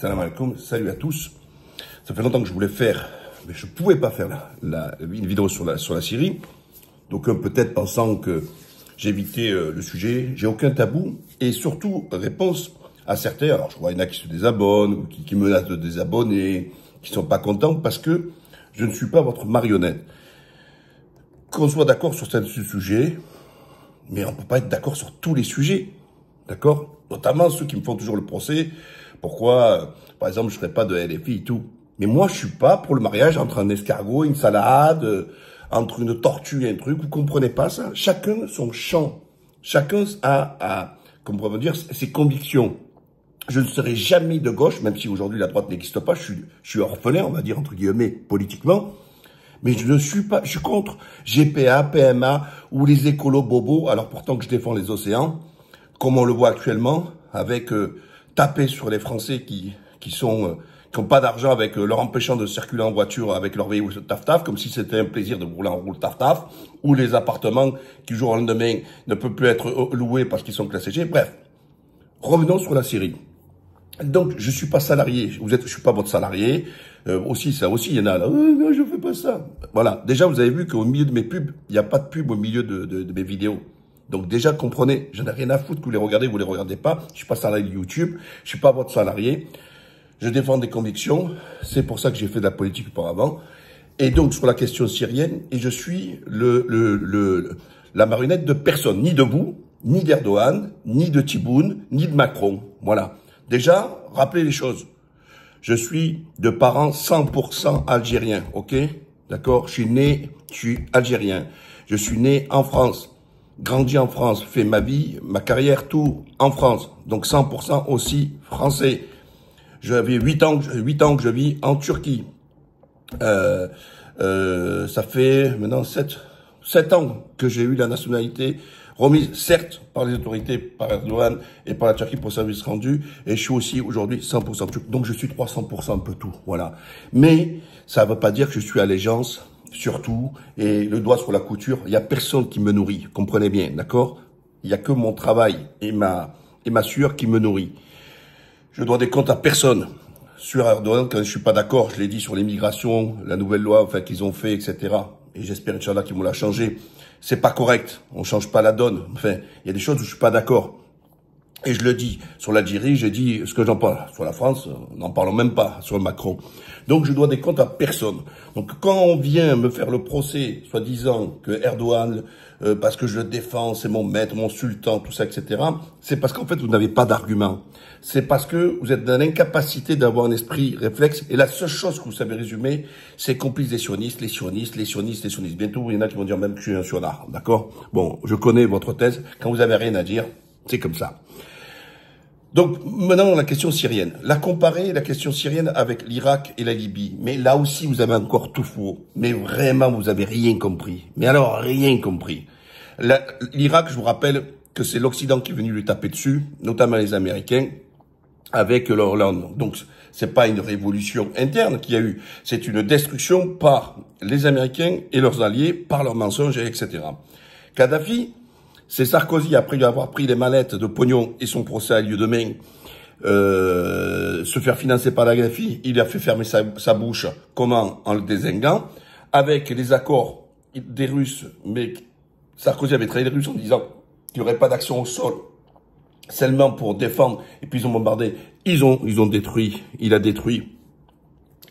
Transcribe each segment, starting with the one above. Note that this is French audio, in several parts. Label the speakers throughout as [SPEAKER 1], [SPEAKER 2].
[SPEAKER 1] Salam alaikum, salut à tous. Ça fait longtemps que je voulais faire, mais je pouvais pas faire une vidéo sur la Syrie. Donc peut-être pensant que j'évitais le sujet, j'ai aucun tabou. Et surtout, réponse à certains, alors je vois il y en a qui se désabonnent, ou qui menacent de désabonner, qui sont pas contents parce que je ne suis pas votre marionnette. Qu'on soit d'accord sur certains sujets, mais on peut pas être d'accord sur tous les sujets. D'accord? Notamment ceux qui me font toujours le procès. Pourquoi, par exemple, je ferais pas de LFI et tout. Mais moi, je suis pas pour le mariage entre un escargot et une salade, entre une tortue et un truc. Vous comprenez pas ça? Chacun son champ. Chacun a comment on peut dire, ses convictions. Je ne serai jamais de gauche, même si aujourd'hui la droite n'existe pas. Je suis orphelin, on va dire, entre guillemets, politiquement. Mais je ne suis pas, je suis contre GPA, PMA ou les écolos bobos. Alors pourtant que je défends les océans, comme on le voit actuellement, avec taper sur les Français qui ont pas d'argent, avec leur empêchant de circuler en voiture avec leur véhicule taf-taf, comme si c'était un plaisir de rouler en roule taf-taf, ou les appartements qui, jour au lendemain, ne peuvent plus être loués parce qu'ils sont classés G. Bref, revenons sur la Syrie. Donc, je suis pas salarié. Je suis pas votre salarié. Ça aussi, il y en a là. Non, je fais pas ça. Voilà. Déjà, vous avez vu qu'au milieu de mes pubs, il n'y a pas de pub au milieu de mes vidéos. Donc déjà, comprenez, je n'ai rien à foutre que vous les regardez pas. Je suis pas salarié de YouTube. Je suis pas votre salarié. Je défends des convictions. C'est pour ça que j'ai fait de la politique auparavant. Et donc, sur la question syrienne, et je suis la marionnette de personne. Ni de vous, ni d'Erdogan, ni de Tebboune, ni de Macron. Voilà. Déjà, rappelez les choses. Je suis de parents 100% algériens, ok? D'accord? Je suis algérien. Je suis né en France, grandi en France, fait ma vie, ma carrière, tout en France. Donc 100% aussi français. J'avais 8 ans que je vis en Turquie. Ça fait maintenant 7 ans que j'ai eu la nationalité remise, certes, par les autorités, par Erdogan et par la Turquie pour service rendu, et je suis aussi aujourd'hui 100% turc. Donc je suis 300% un peu tout, voilà. Mais ça ne veut pas dire que je suis allégeance sur tout et le doigt sur la couture. Il y a personne qui me nourrit, comprenez bien, d'accord? Il y a que mon travail et ma sueur qui me nourrit. Je dois des comptes à personne. Sur Erdogan, quand je suis pas d'accord, je l'ai dit sur l'immigration, la nouvelle loi, enfin, qu'ils ont fait, etc. Et j'espère, Inch'Allah, qu'ils vont la changer. C'est pas correct. On change pas la donne. Enfin, il y a des choses où je suis pas d'accord. Et je le dis. Sur l'Algérie, j'ai dit ce que j'en parle. Sur la France, n'en parlons même pas. Sur le Macron. Donc, je dois des comptes à personne. Donc, quand on vient me faire le procès, soi-disant que Erdogan, parce que je le défends, c'est mon maître, mon sultan, tout ça, etc., c'est parce qu'en fait, vous n'avez pas d'argument. C'est parce que vous êtes dans l'incapacité d'avoir un esprit réflexe. Et la seule chose que vous savez résumer, c'est complice des sionistes, les sionistes. Bientôt, il y en a qui vont dire même que je suis un sionard. D'accord? Bon, je connais votre thèse. Quand vous avez rien à dire, c'est comme ça. Donc, maintenant, la question syrienne. La question syrienne avec l'Irak et la Libye. Mais là aussi, vous avez encore tout faux. Mais vraiment, vous avez rien compris. Mais alors, rien compris. L'Irak, je vous rappelle que c'est l'Occident qui est venu lui taper dessus, notamment les Américains, avec leur Hollande. Donc, c'est pas une révolution interne qu'il y a eu. C'est une destruction par les Américains et leurs alliés, par leurs mensonges, etc. Kadhafi, c'est Sarkozy, après avoir pris les mallettes de pognon et son procès a lieu demain, se faire financer par la Gaddafi, il a fait fermer sa bouche. Comment? En le désinguant. Avec les accords des Russes, mais Sarkozy avait trahi les Russes en disant qu'il n'y aurait pas d'action au sol, seulement pour défendre, et puis ils ont bombardé. Ils ont détruit, il a détruit,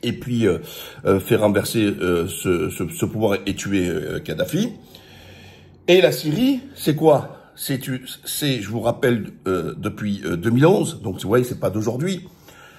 [SPEAKER 1] et puis fait renverser ce pouvoir et tuer Kadhafi. Et la Syrie, c'est quoi? Je vous rappelle, depuis 2011, donc vous voyez, c'est pas d'aujourd'hui,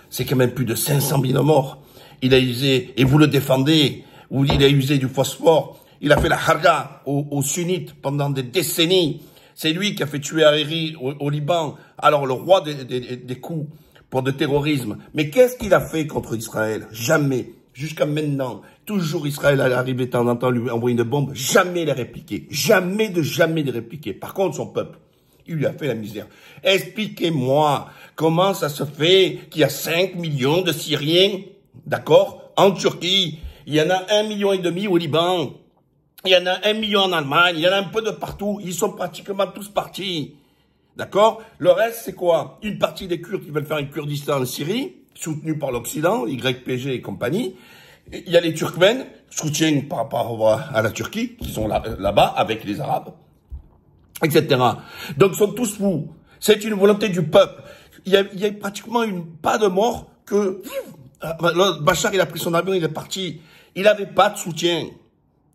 [SPEAKER 1] c'est quand même plus de 500 000 morts. Il a usé, et vous le défendez, il a usé du phosphore, il a fait la harga aux sunnites pendant des décennies. C'est lui qui a fait tuer Hariri au Liban, alors le roi des coups pour de terrorisme. Mais qu'est-ce qu'il a fait contre Israël? Jamais. Jusqu'à maintenant, toujours Israël arrive de temps en temps lui envoyer une bombe, jamais les répliquer. Jamais les répliquer. Par contre, son peuple, il lui a fait la misère. Expliquez-moi comment ça se fait qu'il y a 5 millions de Syriens, d'accord, en Turquie. Il y en a 1,5 million au Liban. Il y en a 1 million en Allemagne. Il y en a un peu de partout. Ils sont pratiquement tous partis. D'accord? Le reste, c'est quoi? Une partie des Kurdes qui veulent faire un Kurdistan en Syrie, soutenus par l'Occident, YPG et compagnie. Il y a les Turkmènes, soutiennent par rapport à la Turquie, qui sont là-bas avec les Arabes, etc. Donc, ils sont tous fous. C'est une volonté du peuple. Il y a pratiquement pas de mort que... Bachar, il a pris son avion, il est parti. Il n'avait pas de soutien.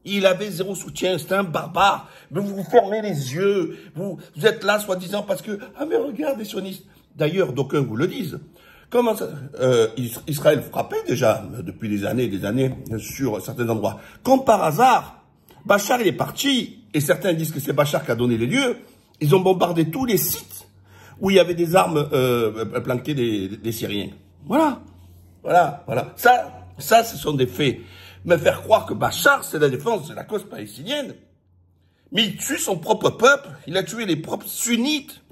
[SPEAKER 1] Il avait zéro soutien. C'était un barbare. Mais vous vous fermez les yeux. Vous êtes là, soi-disant, parce que... Ah, mais regarde les sionistes. D'ailleurs, d'aucuns vous le disent. Comment ça, Israël frappait déjà depuis des années sur certains endroits. Comme par hasard, Bachar, il est parti. Et certains disent que c'est Bachar qui a donné les lieux. Ils ont bombardé tous les sites où il y avait des armes planquées des Syriens. Voilà. Ça, ce sont des faits. Mais faire croire que Bachar, c'est la défense de la cause palestinienne. Mais il tue son propre peuple. Il a tué les propres sunnites.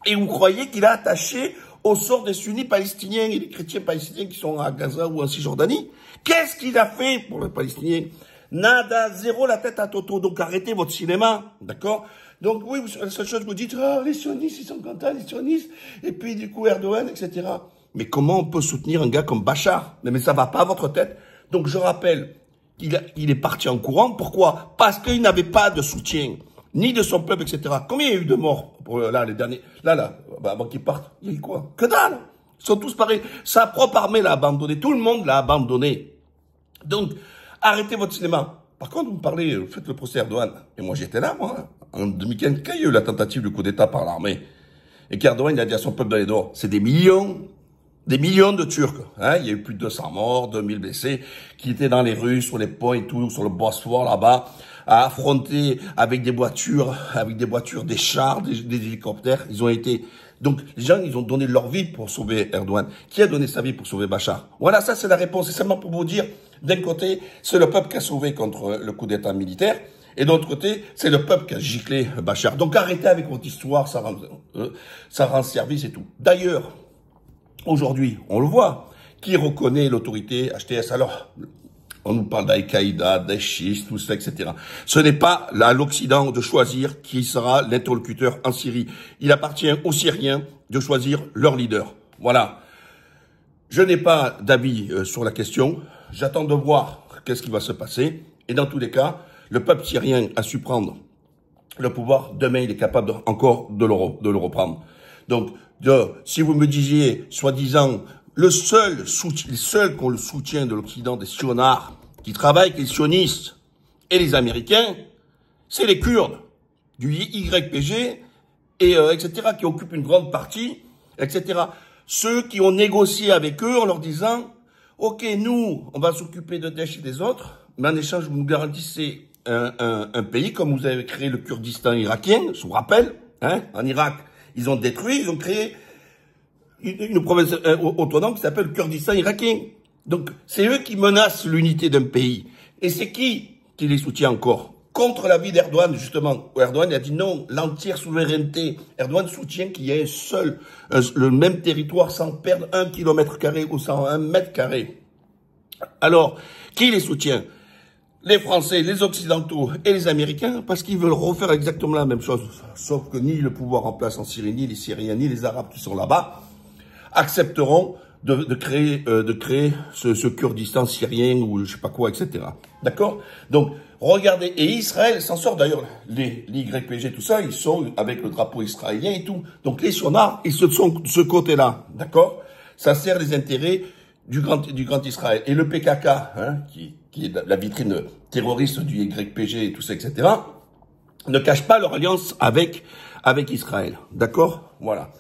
[SPEAKER 1] Et vous croyez qu'il a attaché au sort des sunnites palestiniens et des chrétiens palestiniens qui sont à Gaza ou en Cisjordanie? Qu'est-ce qu'il a fait pour les Palestiniens? Nada, zéro, la tête à Toto. Donc arrêtez votre cinéma, d'accord? Donc oui, la seule chose que vous dites, ah, les sionistes, ils sont contents, les sionistes, et puis du coup Erdogan, etc. Mais comment on peut soutenir un gars comme Bachar? Mais ça va pas à votre tête. Donc je rappelle qu'il est parti en courant. Pourquoi? Parce qu'il n'avait pas de soutien, ni de son peuple, etc. Combien il y a eu de morts pour, là, les derniers? Là, avant qu'ils partent, il y a eu quoi? Que dalle! Ils sont tous pareils. Sa propre armée l'a abandonné. Tout le monde l'a abandonné. Donc, arrêtez votre cinéma. Par contre, vous me parlez, vous faites le procès Erdogan. Et moi, j'étais là, moi, en 2015, quand il y a eu la tentative de coup d'État par l'armée. Et qu'Erdogan, il a dit à son peuple d'aller dehors. C'est des millions de Turcs. Hein. Il y a eu plus de 200 morts, 2000 blessés, qui étaient dans les rues, sur les ponts et tout, sur le Bosphore, là-bas, à affronter avec des voitures, des chars, des hélicoptères. Ils ont été... Donc, les gens, ils ont donné leur vie pour sauver Erdogan. Qui a donné sa vie pour sauver Bachar? Voilà, ça, c'est la réponse. C'est seulement pour vous dire, d'un côté, c'est le peuple qui a sauvé contre le coup d'État militaire, et de l'autre côté, c'est le peuple qui a giclé Bachar. Donc, arrêtez avec votre histoire, ça rend service et tout. D'ailleurs, aujourd'hui, on le voit, qui reconnaît l'autorité HTS? Alors, on nous parle d'Al-Qaïda, d'Aïchis, tout ça, etc. Ce n'est pas à l'Occident de choisir qui sera l'interlocuteur en Syrie. Il appartient aux Syriens de choisir leur leader. Voilà. Je n'ai pas d'avis sur la question. J'attends de voir qu'est-ce qui va se passer. Et dans tous les cas, le peuple syrien a su prendre le pouvoir. Demain, il est capable encore de le reprendre. Donc, si vous me disiez, soi-disant, les seuls qui ont le soutien de l'Occident, des sionards, qui travaillent avec les sionistes et les Américains, c'est les Kurdes, du YPG, et etc., qui occupent une grande partie, etc. Ceux qui ont négocié avec eux en leur disant, OK, nous, on va s'occuper de Daesh et des autres, mais en échange, vous nous garantissez un pays, comme vous avez créé le Kurdistan irakien, je vous rappelle, hein, en Irak, ils ont détruit, ils ont créé une province autonome qui s'appelle le Kurdistan irakien. Donc, c'est eux qui menacent l'unité d'un pays. Et c'est qui les soutient encore? Contre l'avis d'Erdogan, justement. Erdogan a dit non, l'entière souveraineté. Erdogan soutient qu'il y ait le même territoire sans perdre 1 km² ou sans 1 m². Alors, qui les soutient? Les Français, les Occidentaux et les Américains, parce qu'ils veulent refaire exactement la même chose. Sauf que ni le pouvoir en place en Syrie, ni les Syriens, ni les Arabes qui sont là-bas, accepteront de créer ce Kurdistan syrien ou je sais pas quoi, etc. D'accord? Donc, regardez, et Israël s'en sort d'ailleurs, les YPG, tout ça, ils sont avec le drapeau israélien et tout. Donc, les sionards, ils sont de ce côté-là, d'accord? Ça sert les intérêts du grand Israël. Et le PKK, hein, qui est la vitrine terroriste du YPG et tout ça, etc., ne cache pas leur alliance avec Israël. D'accord? Voilà.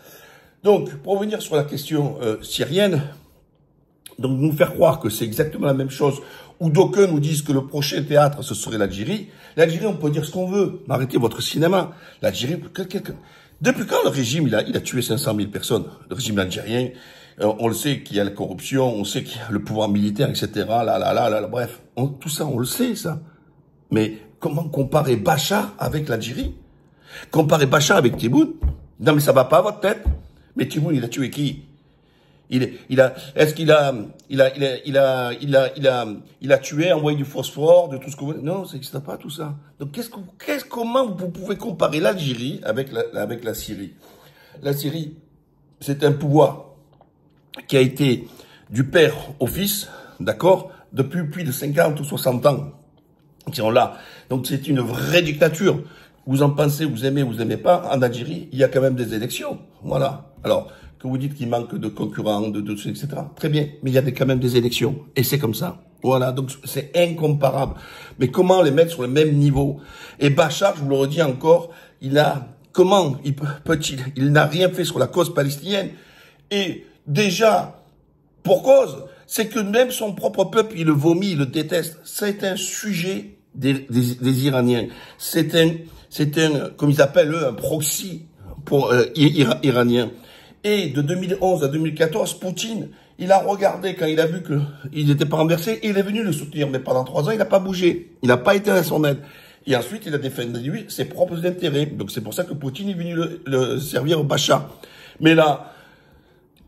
[SPEAKER 1] Donc, pour revenir sur la question syrienne, donc nous faire croire que c'est exactement la même chose, ou d'aucuns nous disent que le prochain théâtre, ce serait l'Algérie. L'Algérie, on peut dire ce qu'on veut, mais arrêtez votre cinéma. L'Algérie, depuis quand le régime, il a tué 500 000 personnes? Le régime algérien, on le sait qu'il y a la corruption, on sait qu'il y a le pouvoir militaire, etc. Bref, tout ça, on le sait, ça. Mais comment comparer Bachar avec l'Algérie? Comparer Bachar avec Tebboune? Non, mais ça va pas à votre tête. Mais Tebboune, il a tué qui? Il a tué, envoyé du phosphore, de tout ce que vous... Non, ça n'existe pas, tout ça. Donc, comment vous pouvez comparer l'Algérie avec la Syrie? La Syrie, c'est un pouvoir qui a été du père au fils, d'accord, depuis plus de 50 ou 60 ans, qui sont là. Donc c'est une vraie dictature. Vous en pensez, vous aimez pas, en Algérie, il y a quand même des élections. Voilà. Alors, que vous dites qu'il manque de concurrents, etc. Très bien, mais il y a quand même des élections. Et c'est comme ça. Voilà, donc c'est incomparable. Mais comment les mettre sur le même niveau? Et Bachar, je vous le redis encore, il n'a rien fait sur la cause palestinienne. Et déjà, pour cause, c'est que même son propre peuple, il le vomit, il le déteste. C'est un sujet des Iraniens. C'est un, comme ils appellent eux, un proxy pour iranien. Et de 2011 à 2014, Poutine, il a regardé quand il a vu qu'il n'était pas renversé, et il est venu le soutenir. Mais pendant 3 ans, il n'a pas bougé. Il n'a pas été à son aide. Et ensuite, il a défendu ses propres intérêts. Donc c'est pour ça que Poutine est venu le servir au Bachar. Mais là,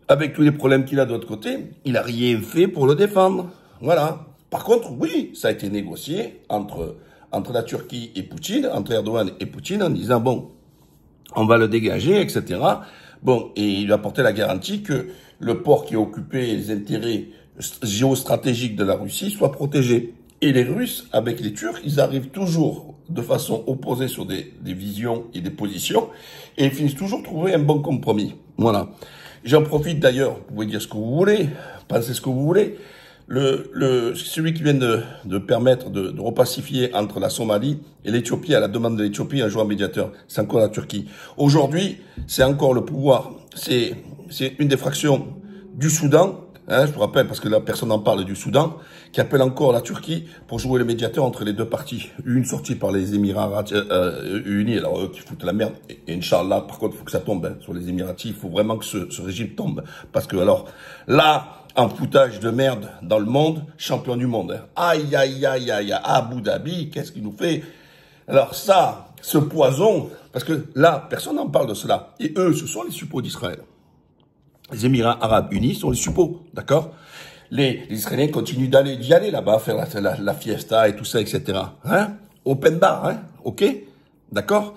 [SPEAKER 1] avec tous les problèmes qu'il a de l'autre côté, il n'a rien fait pour le défendre. Voilà. Par contre, oui, ça a été négocié entre la Turquie et Poutine, entre Erdogan et Poutine, en disant, bon, on va le dégager, etc. Bon, et il lui a apporté la garantie que le port qui occupait les intérêts géostratégiques de la Russie soit protégé. Et les Russes, avec les Turcs, ils arrivent toujours de façon opposée sur des visions et des positions, et ils finissent toujours trouver un bon compromis. Voilà. J'en profite d'ailleurs, vous pouvez dire ce que vous voulez, pensez ce que vous voulez. Celui qui vient de permettre de repacifier entre la Somalie et l'Éthiopie, à la demande de l'Éthiopie, un joueur médiateur, c'est encore la Turquie. Aujourd'hui, c'est encore le pouvoir. C'est une des fractions du Soudan, hein, je vous rappelle, parce que là, personne n'en parle du Soudan, qui appelle encore la Turquie pour jouer le médiateur entre les deux parties. Une sortie par les Émirats Unis, alors eux qui foutent la merde. Et Inch'Allah, par contre, il faut que ça tombe hein, sur les Émiratis. Il faut vraiment que ce régime tombe. Parce que alors, là, un foutage de merde dans le monde, champion du monde. Hein. Aïe, aïe, aïe, aïe, Abu Dhabi, qu'est-ce qu'il nous fait? Alors ça, ce poison, parce que là, personne n'en parle de cela. Et eux, ce sont les suppôts d'Israël. Les Émirats Arabes Unis sont les suppôts, d'accord? Les Israéliens continuent d'y aller là-bas, faire la fiesta et tout ça, etc. Hein? Open bar, hein? Ok? D'accord?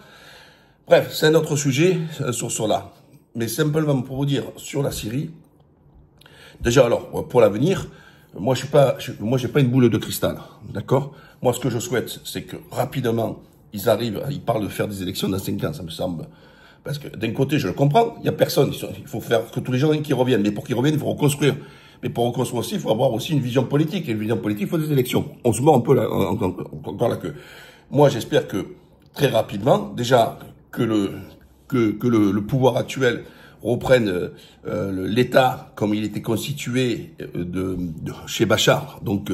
[SPEAKER 1] Bref, c'est un autre sujet sur cela. Mais simplement pour vous dire, sur la Syrie, déjà, alors, pour l'avenir, moi, j'ai pas une boule de cristal, d'accord? Moi, ce que je souhaite, c'est que rapidement, ils parlent de faire des élections dans 5 ans, ça me semble. Parce que d'un côté, je le comprends, il y a personne, il faut faire que tous les gens qui reviennent. Mais pour qu'ils reviennent, il faut reconstruire. Mais pour reconstruire aussi, il faut avoir aussi une vision politique. Et une vision politique, il faut des élections. On se mord un peu là, encore la queue. Moi, j'espère que très rapidement, déjà, que le pouvoir actuel reprenne l'État comme il était constitué chez Bachar. Donc,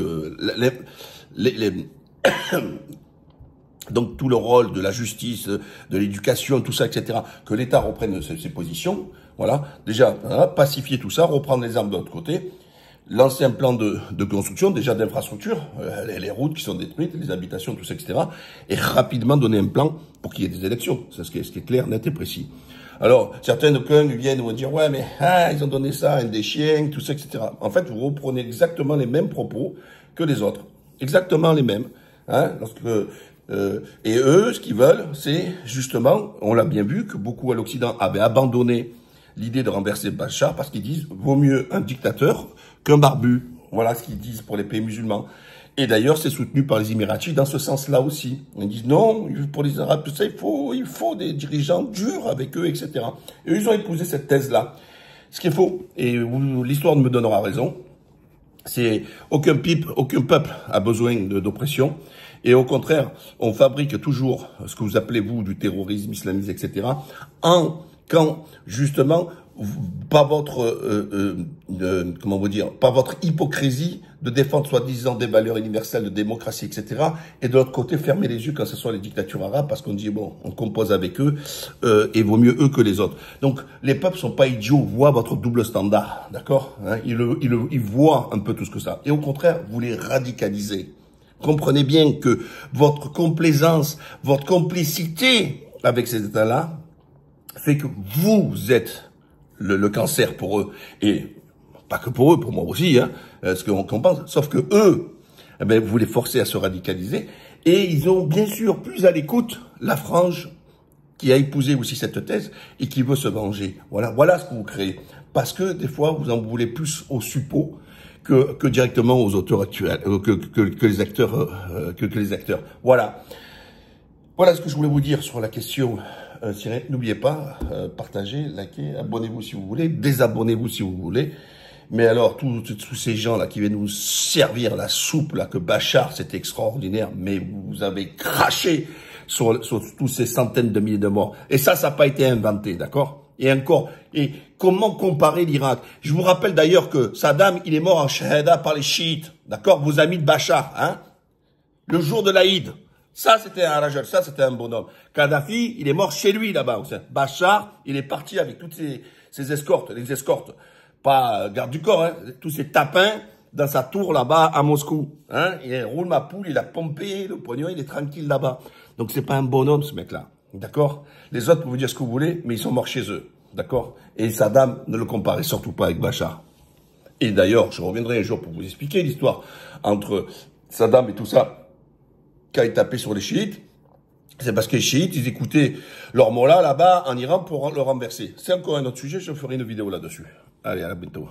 [SPEAKER 1] donc tout le rôle de la justice, de l'éducation, tout ça, etc. Que l'État reprenne ses positions. Voilà. Déjà, hein, pacifier tout ça, reprendre les armes de l'autre côté. Lancer un plan de construction, déjà d'infrastructure, les routes qui sont détruites, les habitations, tout ça, etc. Et rapidement donner un plan pour qu'il y ait des élections. C'est ce qui est clair, net et précis. Alors, certains viennent vous dire, ouais, mais ils ont donné ça à des chiens, tout ça, etc. En fait, vous reprenez exactement les mêmes propos que les autres. Exactement les mêmes. Hein, et eux, ce qu'ils veulent, c'est justement, on l'a bien vu, que beaucoup à l'Occident avaient abandonné l'idée de renverser Bachar parce qu'ils disent, vaut mieux un dictateur qu'un barbu. Voilà ce qu'ils disent pour les pays musulmans. Et d'ailleurs, c'est soutenu par les Émiratis dans ce sens-là aussi. Ils disent non, pour les Arabes, tout ça, il faut des dirigeants durs avec eux, etc. Et ils ont épousé cette thèse-là. Ce qui est faux, et l'histoire me donnera raison, c'est aucun peuple a besoin d'oppression. Et au contraire, on fabrique toujours ce que vous appelez, vous, du terrorisme islamiste, etc. Quand, justement, pas votre, comment vous dire, pas votre hypocrisie de défendre soi-disant des valeurs universelles de démocratie, etc. Et de l'autre côté, fermer les yeux quand ce sont les dictatures arabes parce qu'on dit, bon, on compose avec eux, et vaut mieux eux que les autres. Donc, les peuples sont pas idiots, voient votre double standard, d'accord, hein, ils voient un peu tout ce que ça. Et au contraire, vous les radicalisez. Comprenez bien que votre complaisance, votre complicité avec ces États-là fait que vous êtes le cancer pour eux. Et pas que pour eux, pour moi aussi, hein, ce qu'on pense. Sauf que eux, eh ben, vous les forcez à se radicaliser. Et ils ont bien sûr plus à l'écoute la frange qui a épousé aussi cette thèse et qui veut se venger. Voilà ce que vous créez. parce que des fois, vous en voulez plus aux suppôts que directement aux auteurs actuels, que les acteurs, que les acteurs. Voilà. Voilà ce que je voulais vous dire sur la question. N'oubliez pas, partagez, likez, abonnez-vous si vous voulez, désabonnez-vous si vous voulez. Mais alors, tous ces gens-là qui viennent nous servir la soupe, là, que Bachar, c'est extraordinaire, mais vous avez craché sur tous ces centaines de milliers de morts. Et ça n'a pas été inventé, d'accord? Et encore, et comment comparer l'Irak? Je vous rappelle d'ailleurs que Saddam, il est mort en shahada par les chiites, d'accord? Vos amis de Bachar, hein? Le jour de l'Aïd. Ça, c'était un rageur, ça, c'était un bonhomme. Kadhafi, il est mort chez lui, là-bas. Bachar, il est parti avec toutes ses escortes, les escortes. Pas garde du corps, hein, tous ces tapins dans sa tour là-bas à Moscou. Hein, il roule ma poule, il a pompé le pognon, il est tranquille là-bas. Donc c'est pas un bonhomme ce mec-là, d'accord? Les autres, vous dire ce que vous voulez, mais ils sont morts chez eux, d'accord? Et Saddam, ne le comparez surtout pas avec Bachar. Et d'ailleurs, je reviendrai un jour pour vous expliquer l'histoire entre Saddam et tout ça, quand il tapait sur les chiites. C'est parce que les chiites, ils écoutaient leur mollah là-bas en Iran pour le renverser. C'est encore un autre sujet, je ferai une vidéo là-dessus. Allez, à bientôt.